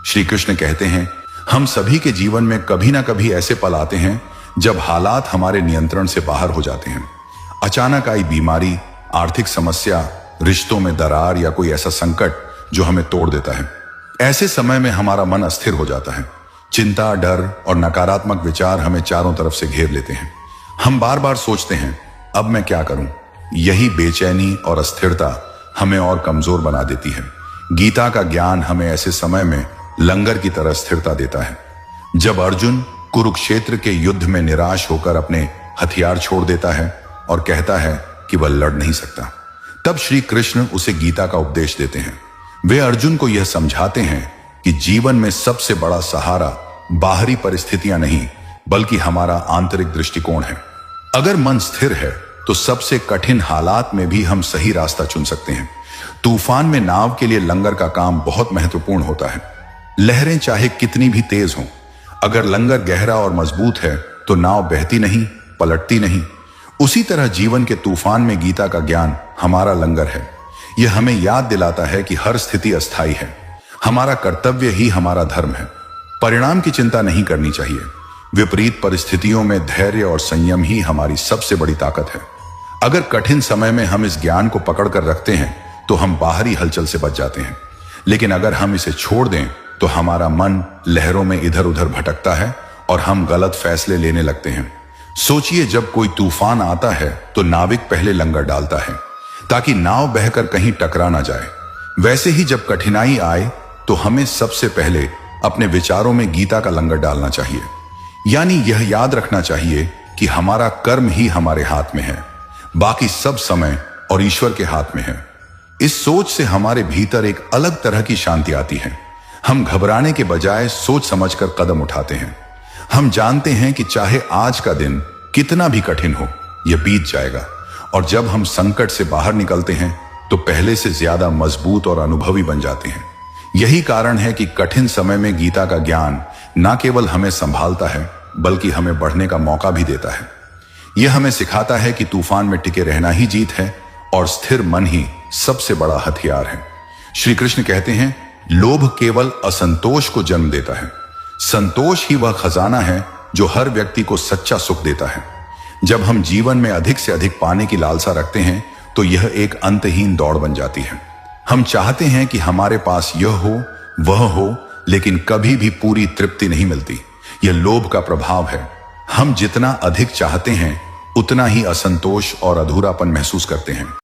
श्री कृष्ण कहते हैं, हम सभी के जीवन में कभी ना कभी ऐसे पल आते हैं जब हालात हमारे नियंत्रण से बाहर हो जाते हैं। अचानक आई बीमारी, आर्थिक समस्या, रिश्तों में दरार या कोई ऐसा संकट जो हमें तोड़ देता है। ऐसे समय में हमारा मन अस्थिर हो जाता है। चिंता, डर और नकारात्मक विचार हमें चारों तरफ से घेर लेते हैं। हम बार बार सोचते हैं, अब मैं क्या करूं? यही बेचैनी और अस्थिरता हमें और कमजोर बना देती है। गीता का ज्ञान हमें ऐसे समय में लंगर की तरह स्थिरता देता है। जब अर्जुन कुरुक्षेत्र के युद्ध में निराश होकर अपने हथियार छोड़ देता है और कहता है कि वह लड़ नहीं सकता, तब श्री कृष्ण उसे गीता का उपदेश देते हैं। वे अर्जुन को यह समझाते हैं कि जीवन में सबसे बड़ा सहारा बाहरी परिस्थितियां नहीं, बल्कि हमारा आंतरिक दृष्टिकोण है। अगर मन स्थिर है तो सबसे कठिन हालात में भी हम सही रास्ता चुन सकते हैं। तूफान में नाव के लिए लंगर का काम बहुत महत्वपूर्ण होता है। लहरें चाहे कितनी भी तेज हों, अगर लंगर गहरा और मजबूत है तो नाव बहती नहीं, पलटती नहीं। उसी तरह जीवन के तूफान में गीता का ज्ञान हमारा लंगर है। यह हमें याद दिलाता है कि हर स्थिति अस्थायी है। हमारा कर्तव्य ही हमारा धर्म है। परिणाम की चिंता नहीं करनी चाहिए। विपरीत परिस्थितियों में धैर्य और संयम ही हमारी सबसे बड़ी ताकत है। अगर कठिन समय में हम इस ज्ञान को पकड़ कर रखते हैं तो हम बाहरी हलचल से बच जाते हैं, लेकिन अगर हम इसे छोड़ दें तो हमारा मन लहरों में इधर उधर भटकता है और हम गलत फैसले लेने लगते हैं। सोचिए, जब कोई तूफान आता है तो नाविक पहले लंगर डालता है ताकि नाव बहकर कहीं टकरा ना जाए। वैसे ही जब कठिनाई आए तो हमें सबसे पहले अपने विचारों में गीता का लंगर डालना चाहिए। यानी यह याद रखना चाहिए कि हमारा कर्म ही हमारे हाथ में है, बाकी सब समय और ईश्वर के हाथ में है। इस सोच से हमारे भीतर एक अलग तरह की शांति आती है। हम घबराने के बजाय सोच समझकर कदम उठाते हैं। हम जानते हैं कि चाहे आज का दिन कितना भी कठिन हो, यह बीत जाएगा। और जब हम संकट से बाहर निकलते हैं तो पहले से ज्यादा मजबूत और अनुभवी बन जाते हैं। यही कारण है कि कठिन समय में गीता का ज्ञान न केवल हमें संभालता है, बल्कि हमें बढ़ने का मौका भी देता है। यह हमें सिखाता है कि तूफान में टिके रहना ही जीत है और स्थिर मन ही सबसे बड़ा हथियार है। श्री कृष्ण कहते हैं, लोभ केवल असंतोष को जन्म देता है। संतोष ही वह खजाना है जो हर व्यक्ति को सच्चा सुख देता है। जब हम जीवन में अधिक से अधिक पाने की लालसा रखते हैं तो यह एक अंतहीन दौड़ बन जाती है। हम चाहते हैं कि हमारे पास यह हो, वह हो, लेकिन कभी भी पूरी तृप्ति नहीं मिलती। यह लोभ का प्रभाव है। हम जितना अधिक चाहते हैं उतना ही असंतोष और अधूरापन महसूस करते हैं।